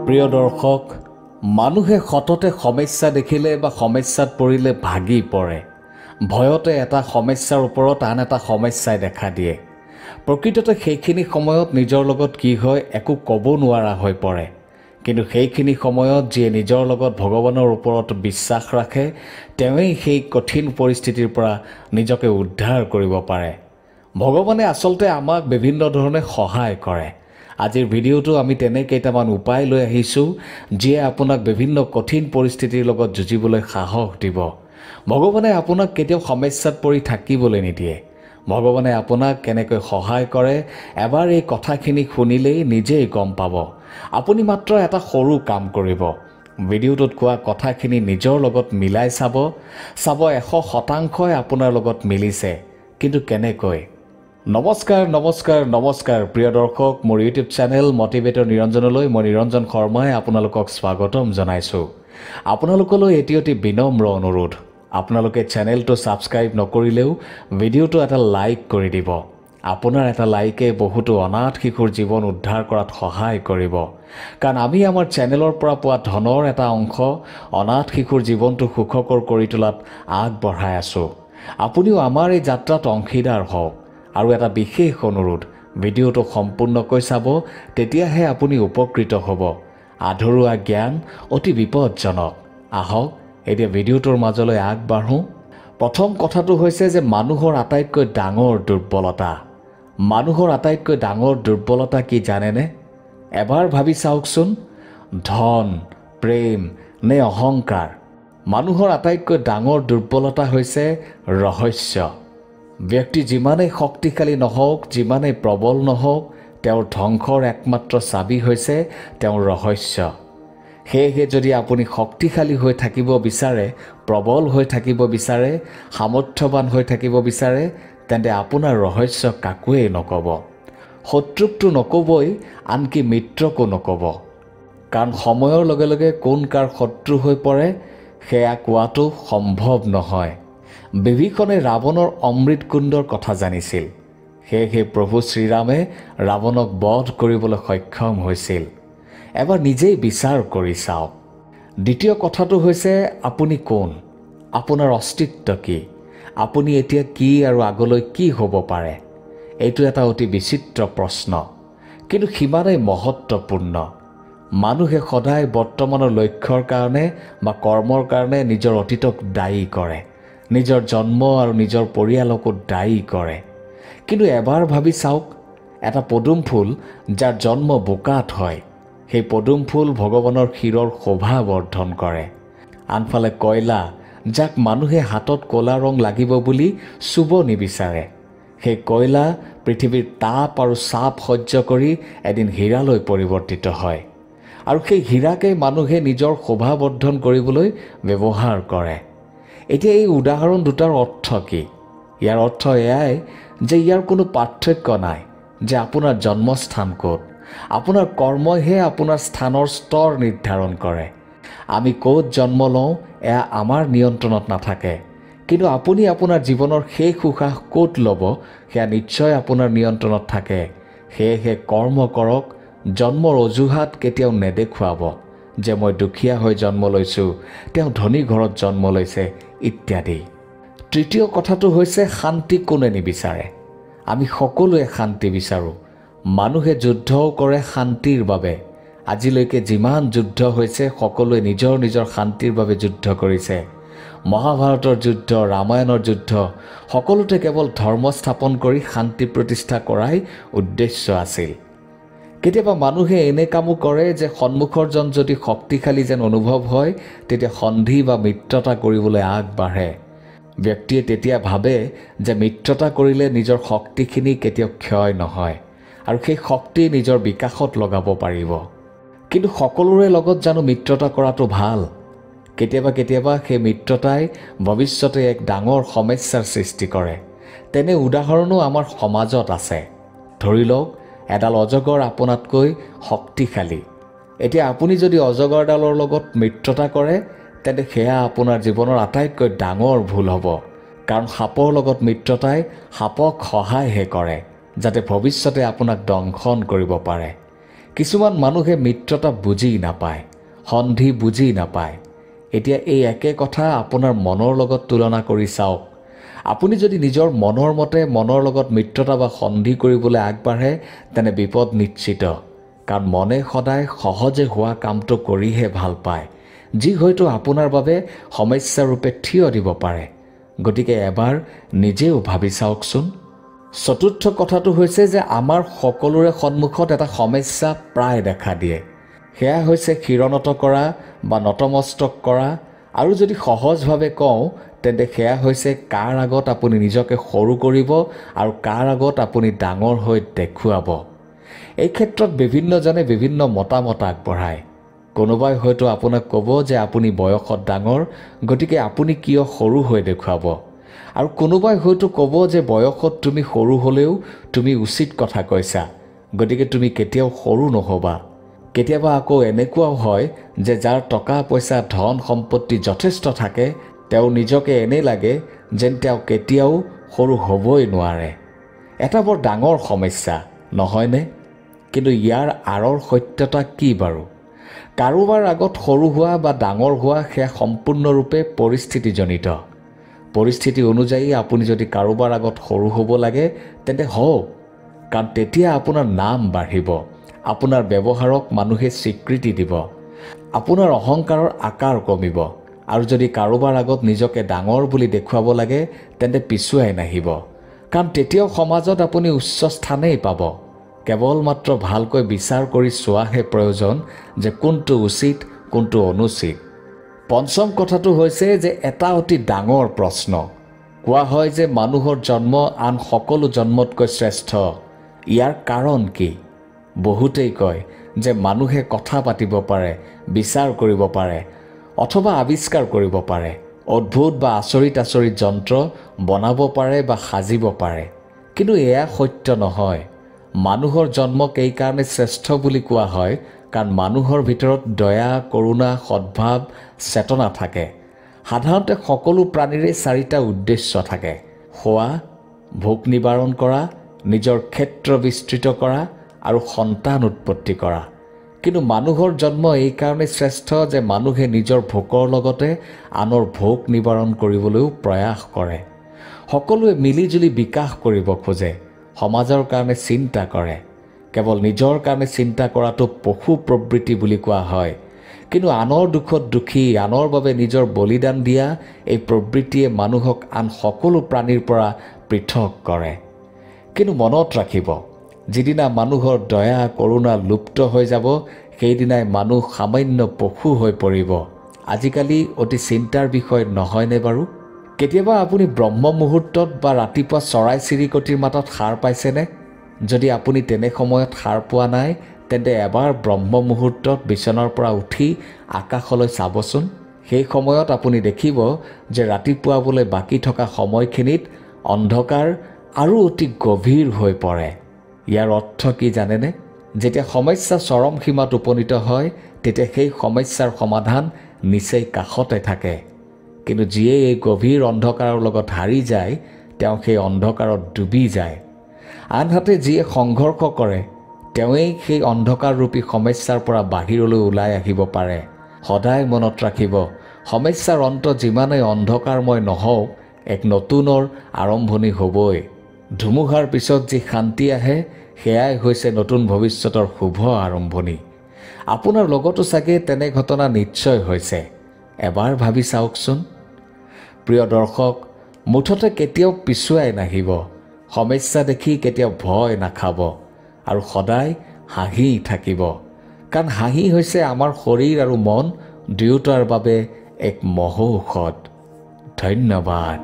প্ৰিয় দৰ্শক, মানুহে সততে সমস্যা দেখিলে বা সমস্যাত পৰিলে ভাগি পৰে। ভয়তে এটা সমস্যাৰ ওপৰত আন এটা সমস্যাই দেখা দিয়ে। প্ৰকৃততে সেইখিনি সময়ত নিজৰ লগত কি হয় একো ক'ব নোৱাৰা হৈ পৰে। কিন্তু সেইখিনি সময়ত যিয়ে নিজৰ লগত ভগৱানৰ ওপৰত বিশ্বাস ৰাখে, তেওঁই সেই কঠিন পৰিস্থিতিৰ পৰা নিজকে উদ্ধাৰ কৰিব পাৰে। ভগৱানে আচলতে আমাক বিভিন্ন ধৰণে সহায় কৰে। আজিৰ ভিডিঅ'টো আমি তেনে কেইটামান উপায় লৈ আহিছোঁ, যিয়ে আপোনাক বিভিন্ন কঠিন পৰিস্থিতিৰ লগত যুঁজিবলৈ সাহস দিব। ভগৱানে আপোনাক কেতিয়াও সমস্যাত পৰি থাকিবলৈ নিদিয়ে। ভগৱানে আপোনাক কেনেকৈ সহায় কৰে, এবাৰ এই কথাখিনি শুনিলেই নিজেই গম পাব। আপুনি মাত্ৰ এটা সৰু কাম কৰিব। ভিডিঅ'টোত কোৱা কথাখিনি নিজৰ লগত মিলাই চাব 100% আপোনাৰ লগত মিলিছে। কিন্তু কেনেকৈ? নমস্কাৰ প্ৰিয় দৰ্শক, মোৰ ইউটিউব চেনেল মটিভেটৰ নিৰঞ্জনলৈ মই নিৰঞ্জন শৰ্মাই আপোনালোকক স্বাগতম জনাইছোঁ। আপোনালোকলৈ এটি অতি বিনম্ৰ অনুৰোধ, আপোনালোকে চেনেলটো ছাবস্ক্ৰাইব নকৰিলেও ভিডিঅ'টো এটা লাইক কৰি দিব। আপোনাৰ এটা লাইকে বহুতো অনাথ শিশুৰ জীৱন উদ্ধাৰ কৰাত সহায় কৰিব। কাৰণ আমি আমাৰ চেনেলৰ পৰা পোৱা ধনৰ এটা অংশ অনাথ শিশুৰ জীৱনটো সুখকৰ কৰি তোলাত আগবঢ়াই আছোঁ। আপুনিও আমাৰ এই যাত্ৰাত অংশীদাৰ হওক। আৰু এটা বিশেষ অনুৰোধ, ভিডিঅ'টো সম্পূৰ্ণকৈ চাব, তেতিয়াহে আপুনি উপকৃত হ'ব। আধৰুৱা জ্ঞান অতি বিপদজনক। আহক এতিয়া ভিডিঅ'টোৰ মাজলৈ আগবাঢ়োঁ। প্ৰথম কথাটো হৈছে যে মানুহৰ আটাইতকৈ ডাঙৰ দুৰ্বলতা। মানুহৰ আটাইতকৈ ডাঙৰ দুৰ্বলতা কি জানেনে? এবাৰ ভাবি চাওকচোন, ধন, প্ৰেম নে অহংকাৰ? মানুহৰ আটাইতকৈ ডাঙৰ দুৰ্বলতা হৈছে ৰহস্য। ব্যক্তি যিমানেই শক্তিশালী নহওক, যিমানেই প্ৰবল নহওক, তেওঁৰ ধ্বংসৰ একমাত্ৰ চাবি হৈছে তেওঁৰ ৰহস্য। সেয়েহে যদি আপুনি শক্তিশালী হৈ থাকিব বিচাৰে, প্ৰবল হৈ থাকিব বিচাৰে, সামৰ্থ্যৱান হৈ থাকিব বিচাৰে, তেন্তে আপোনাৰ ৰহস্য কাকোৱেই নক'ব। শত্ৰুকটো নক'বই, আনকি মিত্ৰকো নক'ব। কাৰণ সময়ৰ লগে লগে কোন কাৰ শত্ৰু হৈ পৰে সেয়া কোৱাটো সম্ভৱ নহয়। বিভীষণে ৰাৱণৰ অমৃতকুণ্ডৰ কথা জানিছিল। সেয়েহে প্ৰভু শ্ৰীৰামে ৰাৱণক বধ কৰিবলৈ সক্ষম হৈছিল। এবাৰ নিজেই বিচাৰ কৰি চাওক। দ্বিতীয় কথাটো হৈছে আপুনি কোন? আপোনাৰ অস্তিত্ব কি? আপুনি এতিয়া কি আৰু আগলৈ কি হ'ব পাৰে? এইটো এটা অতি বিচিত্ৰ প্ৰশ্ন, কিন্তু সিমানেই মহত্বপূৰ্ণ। মানুহে সদায় বৰ্তমানৰ লক্ষ্যৰ কাৰণে বা কৰ্মৰ কাৰণে নিজৰ অতীতক দায়ী কৰে। নিজৰ জন্ম আৰু নিজৰ পৰিয়ালকো দায়ী কৰে। কিন্তু এবাৰ ভাবি চাওক, এটা পদুম ফুল যাৰ জন্ম বোকাত হয়, সেই পদুম ফুল ভগৱানৰ শিৰৰ শোভা বৰ্ধন কৰে। আনফালে কয়লা, যাক মানুহে হাতত ক'লা ৰং লাগিব বুলি চুব নিবিচাৰে, সেই কয়লা পৃথিৱীৰ তাপ আৰু চাপ সহ্য কৰি এদিন হীৰালৈ পৰিৱৰ্তিত হয়। আৰু সেই হীৰাকেই মানুহে নিজৰ শোভা বৰ্ধন কৰিবলৈ ব্যৱহাৰ কৰে। এতিয়া এই উদাহৰণ দুটাৰ অৰ্থ কি? ইয়াৰ অৰ্থ এয়াই যে ইয়াৰ কোনো পাৰ্থক্য নাই যে আপোনাৰ জন্মস্থান ক'ত। আপোনাৰ কৰ্মইহে আপোনাৰ স্থানৰ স্তৰ নিৰ্ধাৰণ কৰে। আমি ক'ত জন্ম লওঁ এয়া আমাৰ নিয়ন্ত্ৰণত নাথাকে। কিন্তু আপুনি আপোনাৰ জীৱনৰ শেষ উশাহ ক'ত ল'ব সেয়া নিশ্চয় আপোনাৰ নিয়ন্ত্ৰণত থাকে। সেয়েহে কৰ্ম কৰক। জন্মৰ অজুহাত কেতিয়াও নেদেখুৱাব যে মই দুখীয়া হৈ জন্ম লৈছোঁ, তেওঁ ধনী ঘৰত জন্ম লৈছে ইত্যাদি। তৃতীয় কথাটো হৈছে শান্তি কোনে নিবিচাৰে? আমি সকলোৱে শান্তি বিচাৰোঁ। মানুহে যুদ্ধও কৰে শান্তিৰ বাবে। আজিলৈকে যিমান যুদ্ধ হৈছে সকলোৱে নিজৰ নিজৰ শান্তিৰ বাবে যুদ্ধ কৰিছে। মহাভাৰতৰ যুদ্ধ, ৰামায়ণৰ যুদ্ধ, সকলোতে কেৱল ধৰ্ম স্থাপন কৰি শান্তি প্ৰতিষ্ঠা কৰাই উদ্দেশ্য আছিল। কেতিয়াবা মানুহে এনে কামো কৰে যে সন্মুখৰজন যদি শক্তিশালী যেন অনুভৱ হয়, তেতিয়া সন্ধি বা মিত্ৰতা কৰিবলৈ আগবাঢ়ে। ব্যক্তিয়ে তেতিয়া ভাবে যে মিত্ৰতা কৰিলে নিজৰ শক্তিখিনি কেতিয়াও ক্ষয় নহয় আৰু সেই শক্তি নিজৰ বিকাশত লগাব পাৰিব। কিন্তু সকলোৰে লগত জানো মিত্ৰতা কৰাটো ভাল? কেতিয়াবা সেই মিত্ৰতাই ভৱিষ্যতে এক ডাঙৰ সমস্যাৰ সৃষ্টি কৰে। তেনে উদাহৰণো আমাৰ সমাজত আছে। ধৰি লওক, এডাল অজগৰ আপোনাতকৈ শক্তিশালী। এতিয়া আপুনি যদি অজগৰডালৰ লগত মিত্ৰতা কৰে, তেন্তে সেয়া আপোনাৰ জীৱনৰ আটাইতকৈ ডাঙৰ ভুল হ'ব। কাৰণ সাপৰ লগত মিত্ৰতাই সাপক সহায়হে কৰে যাতে ভৱিষ্যতে আপোনাক দংশন কৰিব পাৰে। কিছুমান মানুহে মিত্ৰতা বুজি নাপায়, সন্ধি বুজি নাপায়। এতিয়া এই একে কথা আপোনাৰ মনৰ লগত তুলনা কৰি চাওক। আপুনি যদি নিজৰ মনৰ মতে মনৰ লগত মিত্ৰতা বা সন্ধি কৰিবলৈ আগবাঢ়ে, তেনে বিপদ নিশ্চিত। কাৰণ মনে সদায় সহজে হোৱা কামটো কৰিহে ভাল পায়, যি হয়তো আপোনাৰ বাবে সমস্যাৰূপে থিয় দিব পাৰে। গতিকে এবাৰ নিজেও ভাবি চাওকচোন। চতুৰ্থ কথাটো হৈছে যে আমাৰ সকলোৰে সন্মুখত এটা সমস্যা প্ৰায় দেখা দিয়ে। সেয়া হৈছে শিৰণত কৰা বা নতমস্তক কৰা, আৰু যদি সহজভাৱে কওঁ তেন্তে সেয়া হৈছে কাৰ আগত আপুনি নিজকে সৰু কৰিব আৰু কাৰ আগত আপুনি ডাঙৰ হৈ দেখুৱাব। এই ক্ষেত্ৰত বিভিন্নজনে বিভিন্ন মতামত আগবঢ়ায়। কোনোবাই হয়তো আপোনাক ক'ব যে আপুনি বয়সত ডাঙৰ, গতিকে আপুনি কিয় সৰু হৈ দেখুৱাব। আৰু কোনোবাই হয়তো ক'ব যে বয়সত তুমি সৰু হ'লেও তুমি উচিত কথা কৈছা, গতিকে তুমি কেতিয়াও সৰু নহ'বা। কেতিয়াবা আকৌ এনেকুৱাও হয় যে যাৰ টকা পইচা ধন সম্পত্তি যথেষ্ট থাকে, তেওঁ নিজকে এনে লাগে যেন তেওঁ কেতিয়াও সৰু হ'বই নোৱাৰে। এটা বৰ ডাঙৰ সমস্যা নহয়নে? কিন্তু ইয়াৰ আঁৰৰ সত্যতা কি বাৰু? কাৰোবাৰ আগত সৰু হোৱা বা ডাঙৰ হোৱা সেয়া সম্পূৰ্ণৰূপে পৰিস্থিতিজনিত। পৰিস্থিতি অনুযায়ী আপুনি যদি কাৰোবাৰ আগত সৰু হ'ব লাগে তেন্তে হওক, কাৰণ তেতিয়া আপোনাৰ নাম বাঢ়িব, আপোনাৰ ব্যৱহাৰক মানুহে স্বীকৃতি দিব, আপোনাৰ অহংকাৰৰ আকাৰ কমিব। আৰু যদি কাৰোবাৰ আগত নিজকে ডাঙৰ বুলি দেখুৱাব লাগে তেন্তে পিছুৱাই নাহিব, কাৰণ তেতিয়াও সমাজত আপুনি উচ্চ স্থানেই পাব। কেৱল মাত্ৰ ভালকৈ বিচাৰ কৰি চোৱাহে প্ৰয়োজন যে কোনটো উচিত কোনটো অনুচিত। পঞ্চম কথাটো হৈছে যে এটা অতি ডাঙৰ প্ৰশ্ন। কোৱা হয় যে মানুহৰ জন্ম আন সকলো জন্মতকৈ শ্ৰেষ্ঠ। ইয়াৰ কাৰণ কি? বহুতেই কয় যে মানুহে কথা পাতিব পাৰে, বিচাৰ কৰিব পাৰে অথবা আৱিষ্কাৰ কৰিব পাৰে, অদ্ভুত বা আচৰিত যন্ত্ৰ বনাব পাৰে বা সাজিব পাৰে। কিন্তু এয়া সত্য নহয়। মানুহৰ জন্মক এইকাৰণে শ্ৰেষ্ঠ বুলি কোৱা হয় কাৰণ মানুহৰ ভিতৰত দয়া, কৰোণা, সদ্ভাৱ, চেতনা থাকে। সাধাৰণতে সকলো প্ৰাণীৰে চাৰিটা উদ্দেশ্য থাকে: খোৱা, ভোক নিবাৰণ কৰা, নিজৰ ক্ষেত্ৰ বিস্তৃত কৰা আৰু সন্তান উৎপত্তি কৰা। কিন্তু মানুহৰ জন্ম এইকাৰণে শ্ৰেষ্ঠ যে মানুহে নিজৰ ভোকৰ লগতে আনৰ ভোক নিবাৰণ কৰিবলৈও প্ৰয়াস কৰে। সকলোৱে মিলিজুলি বিকাশ কৰিব খোজে, সমাজৰ কাৰণে চিন্তা কৰে। কেৱল নিজৰ কাৰণে চিন্তা কৰাটো পশু প্ৰবৃত্তি বুলি কোৱা হয়। কিন্তু আনৰ দুখত দুখী, আনৰ বাবে নিজৰ বলিদান দিয়া এই প্ৰবৃত্তিয়ে মানুহক আন সকলো প্ৰাণীৰ পৰা পৃথক কৰে। কিন্তু মনত ৰাখিব, যিদিনা মানুহৰ দয়া কৰোণা লুপ্ত হৈ যাব, সেইদিনাই মানুহ সামান্য পশু হৈ পৰিব। আজিকালি অতি চিন্তাৰ বিষয় নহয়নে বাৰু? কেতিয়াবা আপুনি ব্ৰহ্ম মুহূৰ্তত বা ৰাতিপুৱা চৰাই চিৰিকটিৰ মাতত সাৰ পাইছেনে? যদি আপুনি তেনে সময়ত সাৰ পোৱা নাই তেন্তে এবাৰ ব্ৰহ্ম মুহূৰ্তত বিচনাৰ পৰা উঠি আকাশলৈ চাবচোন। সেই সময়ত আপুনি দেখিব যে ৰাতিপুৱাবলৈ বাকী থকা সময়খিনিত অন্ধকাৰ আৰু অতি গভীৰ হৈ পৰে। ইয়াৰ অৰ্থ কি জানেনে? যেতিয়া সমস্যা চৰম সীমাত উপনীত হয় তেতিয়া সেই সমস্যাৰ সমাধান নিচেই কাষতে থাকে। কিন্তু যিয়ে এই গভীৰ অন্ধকাৰৰ লগত হাৰি যায় তেওঁ সেই অন্ধকাৰত ডুবি যায়। আনহাতে যিয়ে সংঘৰ্ষ কৰে তেওঁৱেই সেই অন্ধকাৰৰূপী সমস্যাৰ পৰা বাহিৰলৈ ওলাই আহিব পাৰে। সদায় মনত ৰাখিব, সমস্যাৰ অন্ত যিমানেই অন্ধকাৰময় নহওক, এক নতুনৰ আৰম্ভণি হ'বই। ধুমুহাৰ পিছত যি শান্তি আহে সেয়াই হৈছে নতুন ভৱিষ্যতৰ শুভ আৰম্ভণি। আপোনাৰ লগতো চাগে তেনে ঘটনা নিশ্চয় হৈছে। এবাৰ ভাবি চাওকচোন। প্ৰিয় দৰ্শক, মুঠতে কেতিয়াও পিছুৱাই নাহিব, সমস্যা দেখি কেতিয়াও ভয় নাখাব আৰু সদায় হাঁহি থাকিব। কাৰণ হাঁহি হৈছে আমাৰ শৰীৰ আৰু মন দুয়োটাৰ বাবে এক মহৌষধ। ধন্যবাদ।